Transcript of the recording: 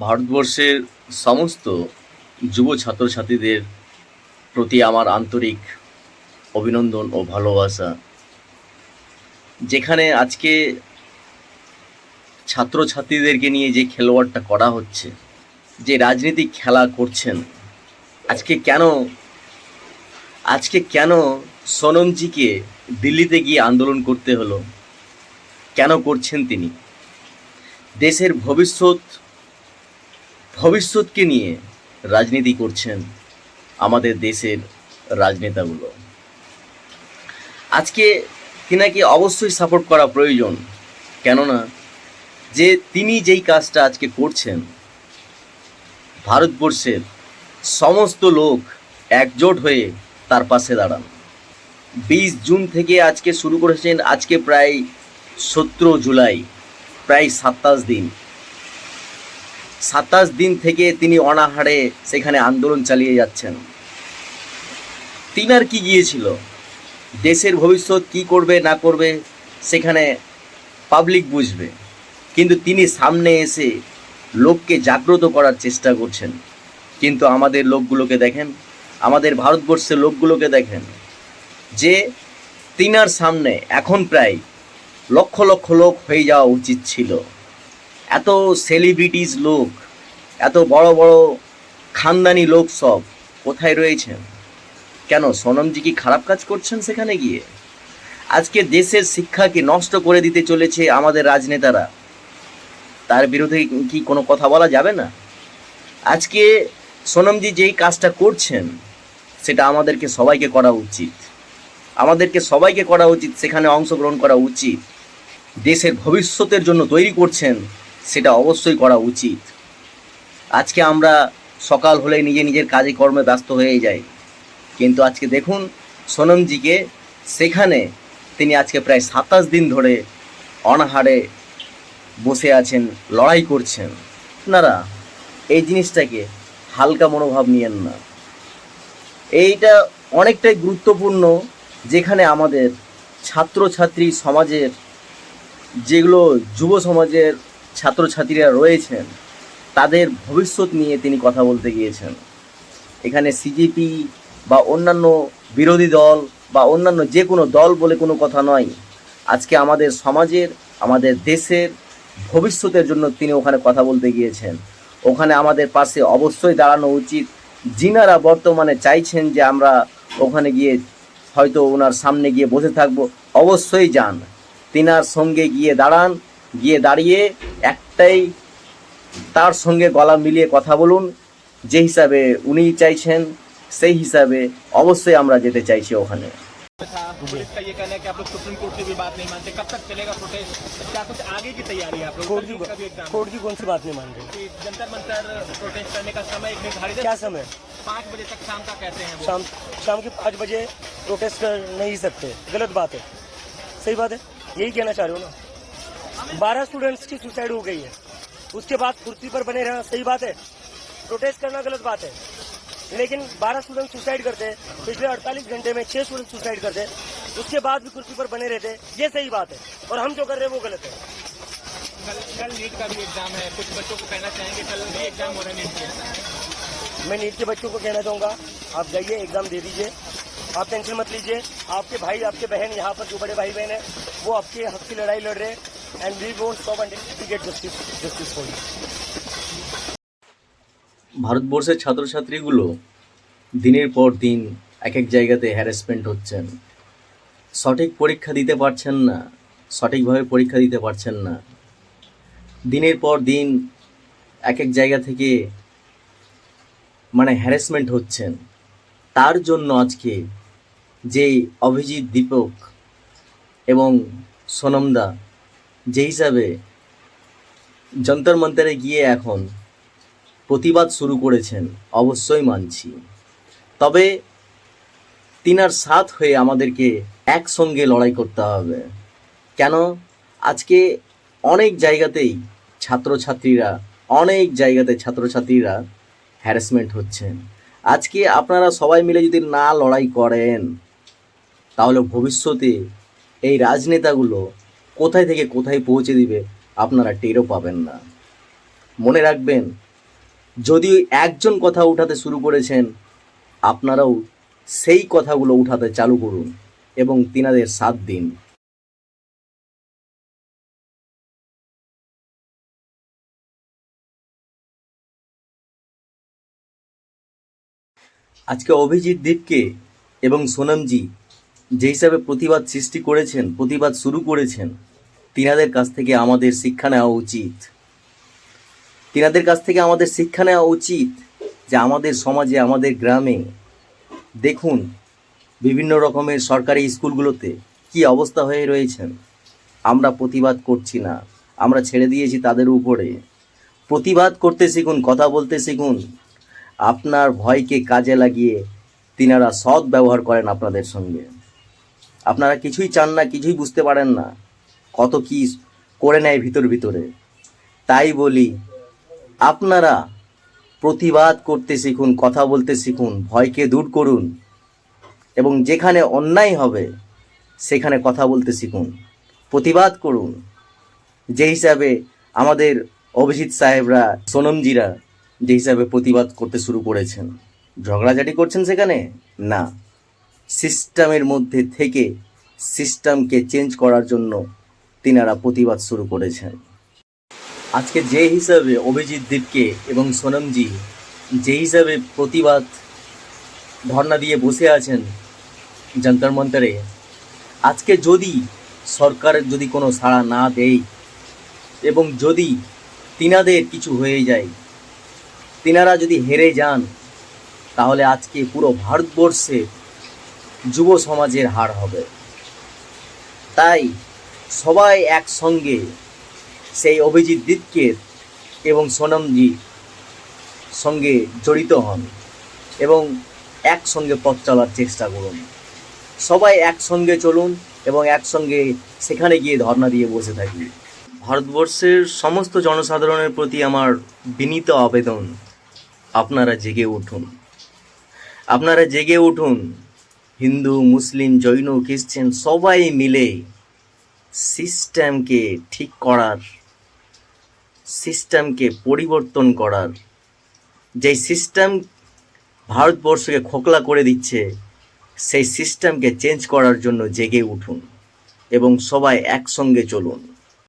ভারতবর্ষের সমস্ত যুব ছাত্রছাত্রীদের প্রতি আমার আন্তরিক অভিনন্দন ও ভালোবাসা। যেখানে আজকে ছাত্রছাত্রীদেরকে নিয়ে যে খেলোয়াড়টা করা হচ্ছে, যে রাজনীতিক খেলা করছেন, আজকে কেন আজকে কেন সোনমজিকে দিল্লিতে গিয়ে আন্দোলন করতে হলো? কেন করছেন তিনি? দেশের ভবিষ্যৎকে নিয়ে রাজনীতি করছেন আমাদের দেশের রাজনেতাগুলো। আজকে তিনাকে অবশ্যই সাপোর্ট করা প্রয়োজন, কেননা যে তিনি যেই কাজটা আজকে করছেন, ভারতবর্ষের সমস্ত লোক একজোট হয়ে তার পাশে দাঁড়ান। 20 জুন থেকে আজকে শুরু করেছেন, আজকে প্রায় 17 জুলাই, প্রায় 27 দিন। 27 দিন থেকে তিনি অনাহারে সেখানে আন্দোলন চালিয়ে যাচ্ছেন। তিনার কি গিয়েছিল? দেশের ভবিষ্যৎ কি করবে না করবে সেখানে পাবলিক বুঝবে, কিন্তু তিনি সামনে এসে লোককে জাগ্রত করার চেষ্টা করছেন। কিন্তু আমাদের লোকগুলোকে দেখেন, আমাদের ভারতবর্ষের লোকগুলোকে দেখেন, যে তিনার সামনে এখন প্রায় লক্ষ লক্ষ লোক হয়ে যাওয়া উচিত ছিল। এত সেলিব্রিটিজ লোক, এত বড় বড় খানদানি লোক সব কোথায় রয়েছেন? কেন সোনমজি কি খারাপ কাজ করছেন সেখানে গিয়ে? আজকে দেশের শিক্ষাকে নষ্ট করে দিতে চলেছে আমাদের রাজনেতারা, তার বিরুদ্ধে কি কোনো কথা বলা যাবে না? আজকে সোনমজি যেই কাজটা করছেন সেটা আমাদেরকে সবাইকে করা উচিত, সেখানে অংশগ্রহণ করা উচিত। দেশের ভবিষ্যতের জন্য তৈরি করছেন, সেটা অবশ্যই করা উচিত। আজকে আমরা সকাল হলে নিজের কাজে কর্মে ব্যস্ত হয়ে যাই, কিন্তু আজকে দেখুন সোনমজিকে সেখানে তিনি আজকে প্রায় 27 দিন ধরে অনাহারে বসে আছেন, লড়াই করছেন। আপনারা এই জিনিসটাকে হালকা মনোভাব নিয়েন না, এইটা অনেকটাই গুরুত্বপূর্ণ। যেখানে আমাদের ছাত্রছাত্রী সমাজের, যেগুলো যুব সমাজের ছাত্রছাত্রীরা রয়েছেন, তাদের ভবিষ্যৎ নিয়ে তিনি কথা বলতে গিয়েছেন। এখানে সিজেপি বা অন্যান্য বিরোধী দল বা অন্যান্য যে কোনো দল বলে কোনো কথা নয়। আজকে আমাদের সমাজের, আমাদের দেশের ভবিষ্যতের জন্য তিনি ওখানে কথা বলতে গিয়েছেন। ওখানে আমাদের পাশে অবশ্যই দাঁড়ানো উচিত। যিনারা বর্তমানে চাইছেন যে আমরা ওখানে গিয়ে হয়তো ওনার সামনে গিয়ে বসে থাকবো, অবশ্যই যান, তিনার সঙ্গে গিয়ে দাঁড়ান, গিয়ে দাঁড়িয়ে একটাই তার সঙ্গে গলা মিলিয়ে কথা বলুন। যে হিসাবে উনি চাইছেন সেই হিসাবে অবশ্যই আমরা যেতে চাইছি ওখানে। था। पुलिस का ये कहना है कि आप लोग सुप्रीम कोर्ट की भी बात नहीं मानते, कब तक चलेगा प्रोटेस्ट? क्या कुछ आगे की तैयारी है आप लोग? कोर्ट की कौन सी बात नहीं मान रहे? कि जंतर मंतर प्रोटेस्ट करने का समय एक निर्धारित है, क्या समय? 5 बजे तक शाम का कहते हैं वो। शाम के 5 बजे प्रोटेस्ट कर नहीं सकते, गलत बात है। सही बात है, यही कहना चाह रहे हो ना। 12 स्टूडेंट्स की सुसाइड हो गई है, उसके बाद कुर्सी पर बने रहना सही बात है? प्रोटेस्ट करना गलत बात है, लेकिन 12 स्टूडेंट सुसाइड करते हैं, पिछले 48 घंटे में 6 स्टूडेंट सुसाइड करते हैं, उसके बाद भी कुर्सी पर बने रहते, ये सही बात है। और हम जो कर रहे हैं वो गलत है। कल नीट का भी एग्जाम है, कुछ बच्चों को कहना चाहेंगे कल भी एग्जाम हो रहा है नीट के? मैं नीट के बच्चों को कहना चाहूँगा, आप जाइए एग्जाम दे दीजिए, आप टेंशन मत लीजिए। आपके भाई आपके बहन यहाँ पर जो बड़े भाई बहन है वो आपके हक की लड़ाई लड़ रहे हैं, and we won't stop until we get justice for you. ভারতবর্ষের ছাত্রছাত্রীগুলো দিনের পর দিন এক এক জায়গাতে হ্যারাসমেন্ট হচ্ছেন, সঠিকভাবে পরীক্ষা দিতে পারছেন না। দিনের পর দিন এক এক জায়গা থেকে হ্যারাসমেন্ট হচ্ছেন। তার জন্য আজকে যে অভিজিৎ দীপক এবং সোনমদা যে হিসাবে যন্তর মন্তরে গিয়ে এখন প্রতিবাদ শুরু করেছেন, অবশ্যই মানছি। তবে তিনার সাথ হয়ে আমাদেরকে একসঙ্গে লড়াই করতে হবে। কেন আজকে অনেক জায়গাতেই ছাত্রছাত্রীরা হ্যারাসমেন্ট হচ্ছেন। আজকে আপনারা সবাই মিলে যদি না লড়াই করেন, তাহলে ভবিষ্যতে এই রাজনেতাগুলো কোথায় থেকে কোথায় পৌঁছে দিবে আপনারা টেরও পাবেন না। মনে রাখবেন, যদি একজন কথা উঠাতে শুরু করেছেন, আপনারাও সেই কথাগুলো উঠাতে চালু করুন এবং তিনাদের সাথ দিন। আজকে অভিজিৎ দীপকে এবং সোনমজি যে হিসাবে প্রতিবাদ সৃষ্টি করেছেন, প্রতিবাদ শুরু করেছেন, তিনাদের কাছ থেকে আমাদের শিক্ষা নেওয়া উচিত। তিনাদের কাছ থেকে আমাদের শিক্ষা নেওয়া উচিত যে আমাদের সমাজে, আমাদের গ্রামে দেখুন বিভিন্ন রকমের সরকারি স্কুলগুলোতে কি অবস্থা হয়ে রয়েছেন। আমরা প্রতিবাদ করছি না, আমরা ছেড়ে দিয়েছি তাদের উপরে। প্রতিবাদ করতে শিখুন, কথা বলতে শিখুন। আপনার ভয়কে কাজে লাগিয়ে তিনারা সৎ ব্যবহার করেন আপনাদের সঙ্গে। আপনারা কিছুই চান না, কিছুই বুঝতে পারেন না, কত কি করে নেয় ভিতর ভিতরে। তাই বলি, আপনারা প্রতিবাদ করতে শিখুন, কথা বলতে শিখুন, ভয়কে দূর করুন এবং যেখানে অন্যায় হবে সেখানে কথা বলতে শিখুন, প্রতিবাদ করুন। যে হিসাবে আমাদের অভিজিৎ সাহেবরা, সোনমজিরা যে হিসাবে প্রতিবাদ করতে শুরু করেছেন, ঝগড়াঝাটি করছেন সেখানে না, সিস্টেমের মধ্যে থেকে সিস্টেমকে চেঞ্জ করার জন্য তিনারা প্রতিবাদ শুরু করেছেন। আজকে যে হিসাবে অভিজিৎ দীপকে এবং সোনমজি যে হিসাবে প্রতিবাদ ধর্ণা দিয়ে বসে আছেন যন্তর মন্তরে, আজকে যদি সরকারের যদি কোনো সাড়া না দেয় এবং যদি তিনাদের কিছু হয়ে যায়, তিনারা যদি হেরে যান, তাহলে আজকে পুরো ভারতবর্ষে যুব সমাজের হার হবে। তাই সবাই একসঙ্গে সেই অভিজিৎ দীপকে এবং সোনমজি সঙ্গে জড়িত হন এবং একসঙ্গে পথ চলার চেষ্টা করুন। সবাই একসঙ্গে চলুন এবং একসঙ্গে সেখানে গিয়ে ধর্ণা দিয়ে বসে থাকি। ভারতবর্ষের সমস্ত জনসাধারণের প্রতি আমার বিনীত আবেদন, আপনারা জেগে উঠুন, আপনারা জেগে উঠুন। হিন্দু, মুসলিম, জৈন, খ্রিশ্চান সবাই মিলে সিস্টেমকে ঠিক করার, সিস্টেমকে পরিবর্তন করার, যে সিস্টেম ভারতবর্ষকে খোকলা করে দিচ্ছে, সেই সিস্টেমকে চেঞ্জ করার জন্য জেগে উঠুন এবং সবাই একসঙ্গে চলুন।